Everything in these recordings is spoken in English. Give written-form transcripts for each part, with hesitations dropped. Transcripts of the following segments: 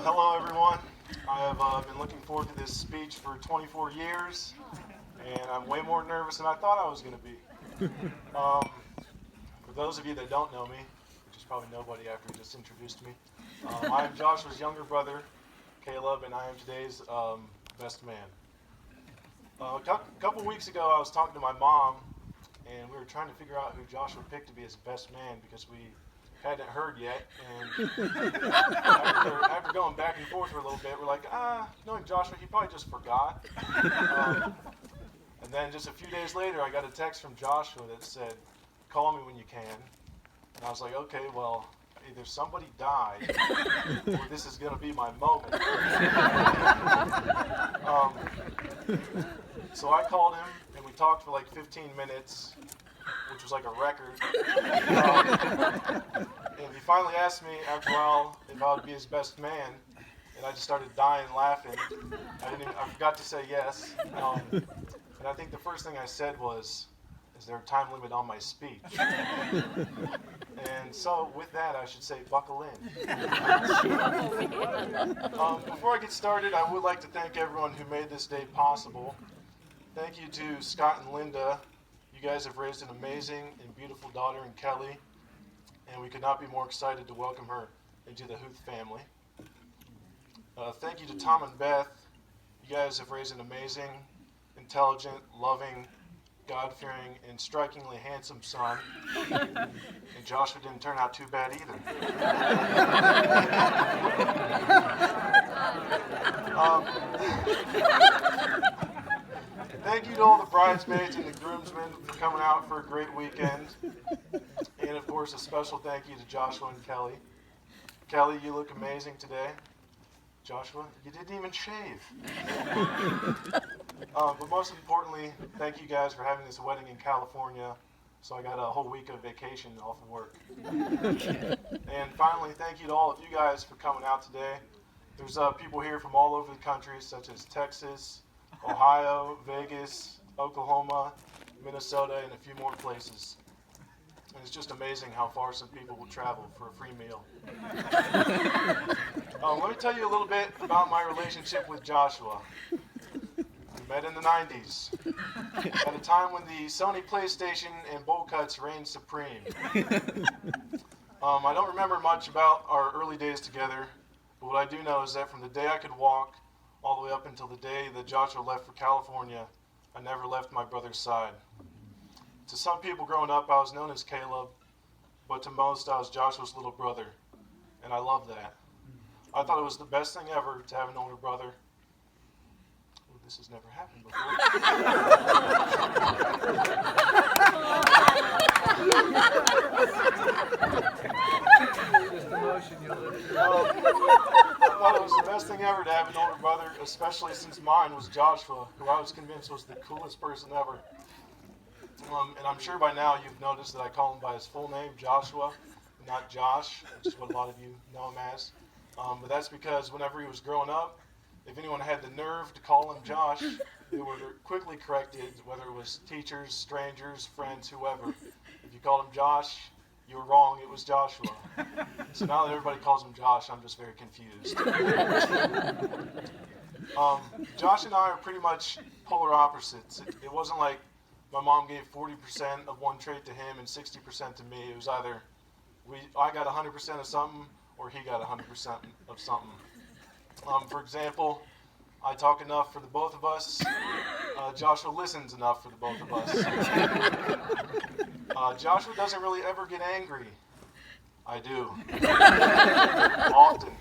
Hello, everyone. I have been looking forward to this speech for 24 years, and I'm way more nervous than I thought I was going to be. For those of you that don't know me, which is probably nobody after he just introduced me, I am Joshua's younger brother, Caleb, and I am today's best man. A couple weeks ago, I was talking to my mom, and we were trying to figure out who Joshua picked to be his best man because we hadn't heard yet. And after going back and forth for a little bit, we're like, knowing Joshua, he probably just forgot. And then just a few days later, I got a text from Joshua that said, "Call me when you can." And I was like, okay, well, either somebody died or this is going to be my moment. So I called him, and we talked for like 15 minutes, which was like a record. And he finally asked me after a while if I would be his best man, and I just started dying laughing. I forgot to say yes. And I think the first thing I said was, "Is there a time limit on my speech?" And so with that, I should say, buckle in. Before I get started, I would like to thank everyone who made this day possible. Thank you to Scott and Linda. You guys have raised an amazing and beautiful daughter in Kelly, and we could not be more excited to welcome her into the Huth family. Thank you to Tom and Beth. You guys have raised an amazing, intelligent, loving, God-fearing, and strikingly handsome son. And Joshua didn't turn out too bad either. Thank you to all the bridesmaids and the groomsmen for coming out for a great weekend. And of course, a special thank you to Joshua and Kelly. Kelly, you look amazing today. Joshua, you didn't even shave. But most importantly, thank you guys for having this wedding in California, so I got a whole week of vacation off of work. And finally, thank you to all of you guys for coming out today. There's people here from all over the country, such as Texas, Ohio, Vegas, Oklahoma, Minnesota, and a few more places. And it's just amazing how far some people will travel for a free meal. Let me tell you a little bit about my relationship with Joshua. We met in the 90s, at a time when the Sony PlayStation and bowl cuts reigned supreme. I don't remember much about our early days together, but what I do know is that from the day I could walk all the way up until the day that Joshua left for California, I never left my brother's side. To some people growing up, I was known as Caleb, but to most, I was Joshua's little brother, and I love that. I thought it was the best thing ever to have an older brother. Well, this has never happened before. I thought it was the best thing ever to have an older brother, especially since mine was Joshua, who I was convinced was the coolest person ever. And I'm sure by now you've noticed that I call him by his full name, Joshua, not Josh, which is what a lot of you know him as. But that's because whenever he was growing up, if anyone had the nerve to call him Josh, they were quickly corrected, whether it was teachers, strangers, friends, whoever. If you called him Josh, you were wrong, it was Joshua. So now that everybody calls him Josh, I'm just very confused. Josh and I are pretty much polar opposites. It wasn't like my mom gave 40% of one trait to him and 60% to me. It was either I got 100% of something or he got 100% of something. For example, I talk enough for the both of us. Joshua listens enough for the both of us. Joshua doesn't really ever get angry. I do. Often.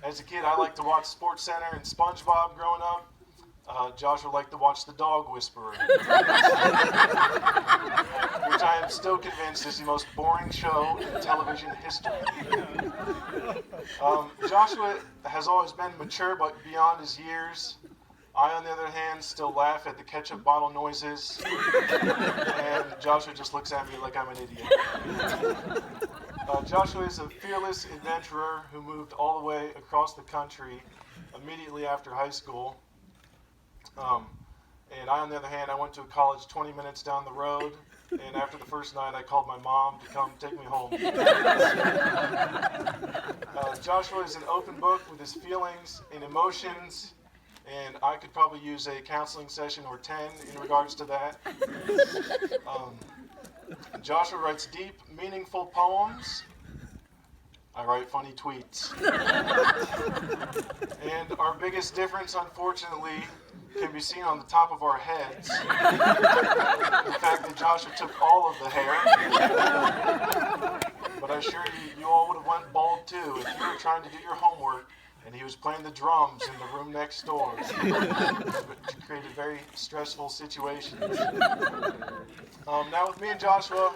As a kid, I liked to watch SportsCenter and SpongeBob growing up. Joshua liked to watch The Dog Whisperer, which I am still convinced is the most boring show in television history. Joshua has always been mature, but beyond his years. I, on the other hand, still laugh at the ketchup bottle noises, and Joshua just looks at me like I'm an idiot. Joshua is a fearless adventurer who moved all the way across the country immediately after high school. And I, on the other hand, I went to a college 20 minutes down the road, and after the first night, I called my mom to come take me home. Joshua is an open book with his feelings and emotions, and I could probably use a counseling session or 10 in regards to that. Joshua writes deep, meaningful poems. I write funny tweets. And our biggest difference, unfortunately, can be seen on the top of our heads. The fact that Joshua took all of the hair. But I assure you, you all would have went bald too if you were trying to do your homework and he was playing the drums in the room next door. It created very stressful situations. Now with me and Joshua,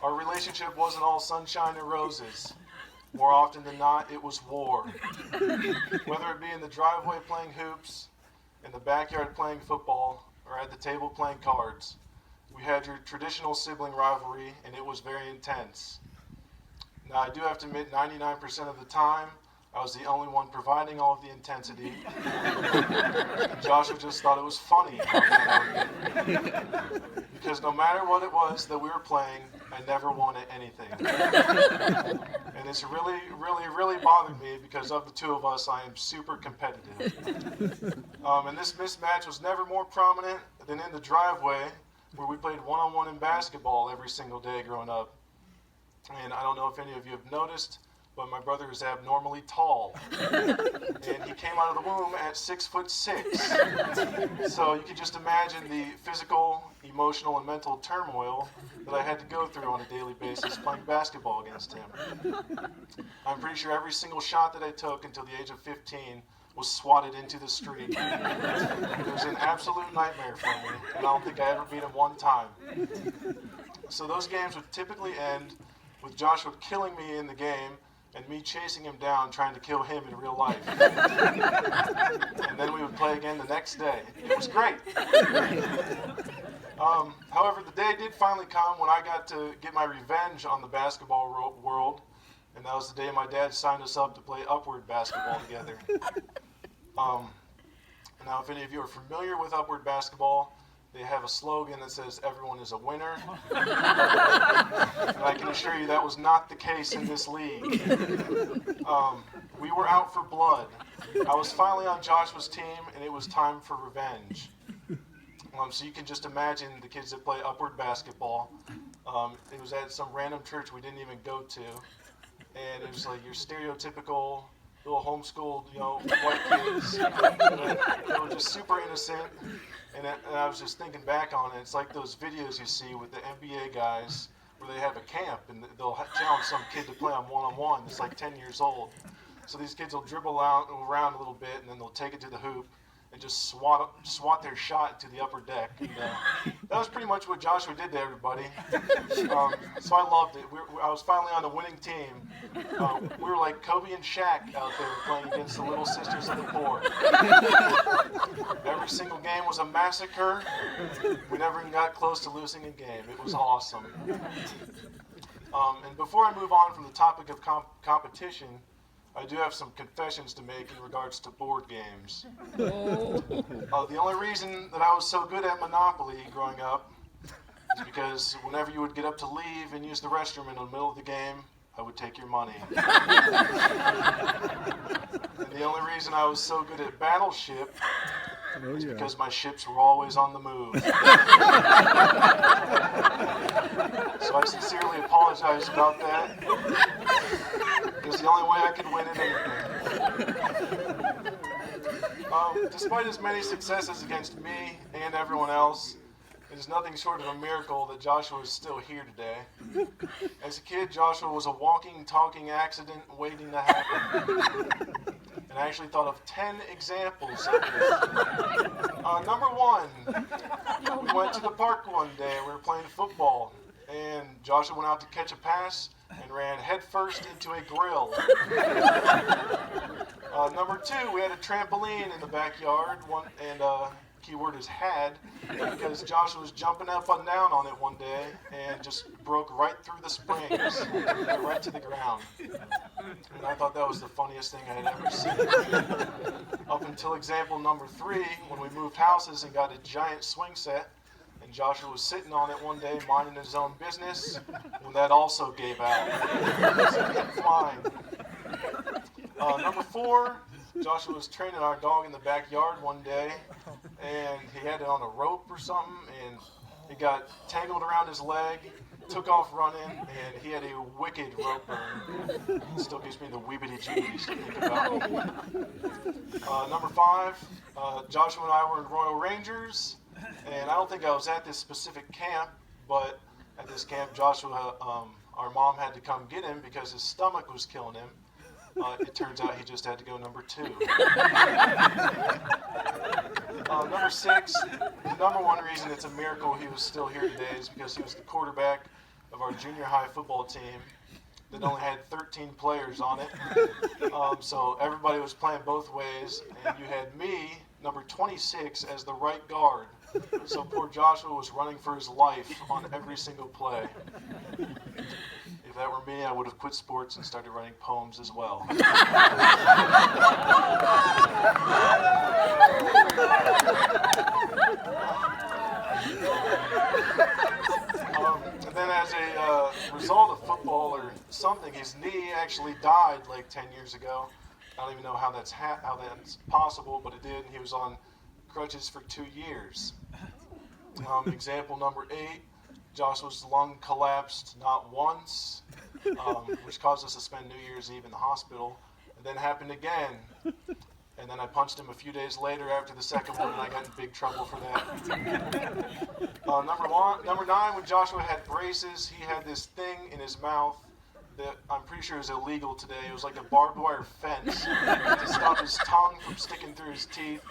our relationship wasn't all sunshine and roses. More often than not, it was war. Whether it be in the driveway playing hoops, in the backyard playing football, or at the table playing cards. We had your traditional sibling rivalry, and it was very intense. Now, I do have to admit, 99% of the time, I was the only one providing all of the intensity. Joshua just thought it was funny. Because no matter what it was that we were playing, I never won at anything. And it's really, really, really bothered me because of the two of us, I am super competitive. And this mismatch was never more prominent than in the driveway where we played one-on-one in basketball every single day growing up. And I don't know if any of you have noticed, but my brother is abnormally tall. And he came out of the womb at 6'6". So you can just imagine the physical, emotional, and mental turmoil that I had to go through on a daily basis playing basketball against him. I'm pretty sure every single shot that I took until the age of 15 was swatted into the street. It was an absolute nightmare for me, and I don't think I ever beat him one time. So those games would typically end with Joshua killing me in the game and me chasing him down trying to kill him in real life. And then we would play again the next day. It was great. However, the day did finally come when I got to get my revenge on the basketball world, and that was the day my dad signed us up to play Upward basketball together. Now, if any of you are familiar with Upward basketball, they have a slogan that says, "Everyone is a winner." And I can assure you that was not the case in this league. We were out for blood. I was finally on Joshua's team, and it was time for revenge. So you can just imagine the kids that play Upward basketball. It was at some random church we didn't even go to. And it was like your stereotypical little homeschooled, white kids. They were just super innocent. And I was just thinking back on it. It's like those videos you see with the NBA guys where they have a camp and they'll challenge some kid to play on one-on-one that's like 10 years old. So these kids will dribble around a little bit and then they'll take it to the hoop and just swat their shot to the upper deck. And, that was pretty much what Joshua did to everybody. So I loved it. I was finally on the winning team. We were like Kobe and Shaq out there playing against the Little Sisters of the Poor. Every single game was a massacre. We never even got close to losing a game. It was awesome. And before I move on from the topic of competition, I do have some confessions to make in regards to board games. The only reason that I was so good at Monopoly growing up is because whenever you would get up to leave and use the restroom in the middle of the game, I would take your money. And the only reason I was so good at Battleship is because my ships were always on the move. So I sincerely apologize about that. It was the only way I could win at anything. Despite his many successes against me and everyone else, it is nothing short of a miracle that Joshua is still here today. As a kid, Joshua was a walking, talking accident waiting to happen. And I actually thought of 10 examples of this. Number one, we went to the park one day and we were playing football. And Joshua went out to catch a pass and ran headfirst into a grill. Number two, we had a trampoline in the backyard, keyword is had, because Joshua was jumping up and down on it one day and just broke right through the springs, right to the ground. And I thought that was the funniest thing I had ever seen. Up until example number three, when we moved houses and got a giant swing set, and Joshua was sitting on it one day, minding his own business, when that also gave out. So it kept flying. Number 4, Joshua was training our dog in the backyard one day, and he had it on a rope or something, and it got tangled around his leg, took off running, and he had a wicked rope burn. It still gives me the weebity-jeebies to think about. Number 5, Joshua and I were in Royal Rangers, and I don't think I was at this specific camp, but at this camp, Joshua, our mom had to come get him because his stomach was killing him. It turns out he just had to go number 2. Number 6, the number 1 reason it's a miracle he was still here today is because he was the quarterback of our junior high football team that only had 13 players on it. So everybody was playing both ways, and you had me, number 26, as the right guard. So poor Joshua was running for his life on every single play. If that were me, I would have quit sports and started writing poems as well. And then as a result of football or something, his knee actually died like 10 years ago. I don't even know how that's possible, but it did. He was on crutches for 2 years. Example number 8, Joshua's lung collapsed not once, which caused us to spend New Year's Eve in the hospital. It then happened again. And then I punched him a few days later after the second one, and I got in big trouble for that. Number 9, when Joshua had braces, he had this thing in his mouth that I'm pretty sure is illegal today. It was like a barbed wire fence to stop his tongue from sticking through his teeth.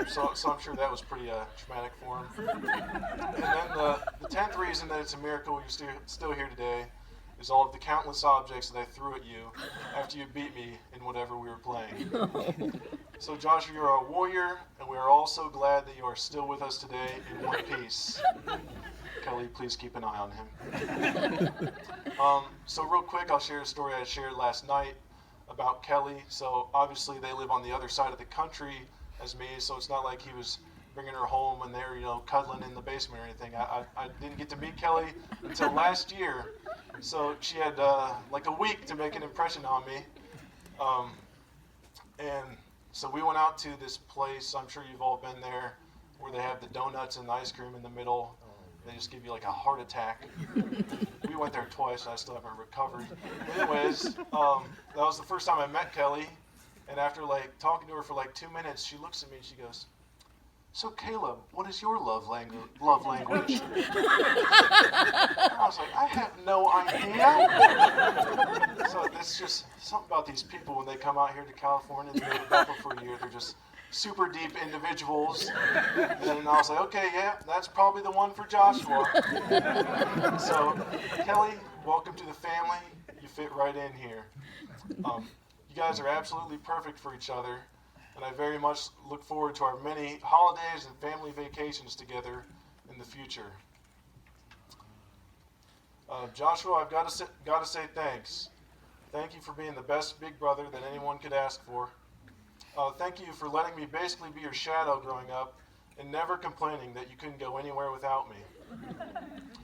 So I'm sure that was pretty traumatic for him. And then the 10th reason that it's a miracle you're still here today is all of the countless objects that I threw at you after you beat me in whatever we were playing. So Joshua, you're a warrior, and we are all so glad that you are still with us today in one piece. Kelly, please keep an eye on him. So real quick, I'll share a story I shared last night about Kelly. So obviously they live on the other side of the country as me, so it's not like he was bringing her home and they're, cuddling in the basement or anything. I didn't get to meet Kelly until last year. So she had like a week to make an impression on me. And so we went out to this place, I'm sure you've all been there, where they have the donuts and the ice cream in the middle. They just give you like a heart attack. We went there twice, and I still haven't recovered. Anyways, that was the first time I met Kelly. And after like talking to her for like 2 minutes, she looks at me and she goes, "So Caleb, what is your love language?" I was like, I have no idea. So it's just something about these people when they come out here to California and they go to Bethel for a year. They're just super deep individuals. And then I was like, okay, yeah, that's probably the one for Joshua. So Kelly, welcome to the family. You fit right in here. You guys are absolutely perfect for each other. And I very much look forward to our many holidays and family vacations together in the future. Joshua, I've got to say thanks. Thank you for being the best big brother that anyone could ask for. Thank you for letting me basically be your shadow growing up and never complaining that you couldn't go anywhere without me.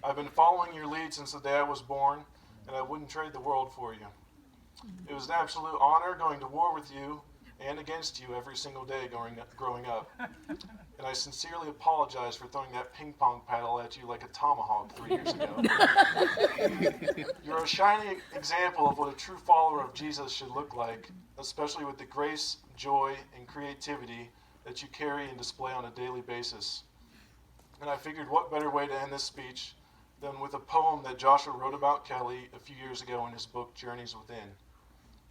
I've been following your lead since the day I was born, and I wouldn't trade the world for you. It was an absolute honor going to war with you and against you every single day growing up. And I sincerely apologize for throwing that ping pong paddle at you like a tomahawk 3 years ago. You're a shining example of what a true follower of Jesus should look like, especially with the grace, joy, and creativity that you carry and display on a daily basis. And I figured what better way to end this speech than with a poem that Joshua wrote about Kelly a few years ago in his book, Journeys Within,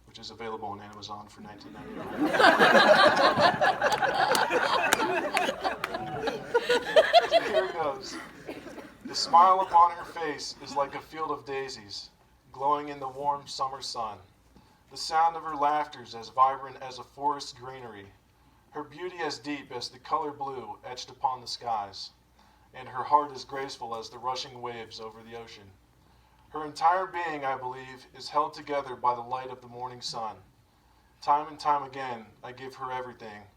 which is available on Amazon for $19.99. Here it goes. The smile upon her face is like a field of daisies, glowing in the warm summer sun. The sound of her laughter is as vibrant as a forest greenery, her beauty as deep as the color blue etched upon the skies, and her heart as graceful as the rushing waves over the ocean. Her entire being, I believe, is held together by the light of the morning sun. Time and time again, I give her everything,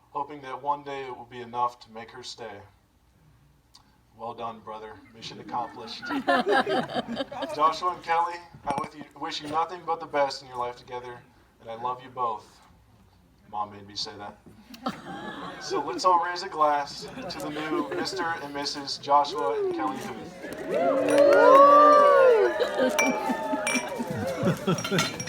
hoping that one day it will be enough to make her stay. Well done, brother. Mission accomplished. Joshua and Kelly, I wish you nothing but the best in your life together, but I love you both. Mom made me say that. So let's all raise a glass to the new Mr. and Mrs. Joshua and Kelly Huth.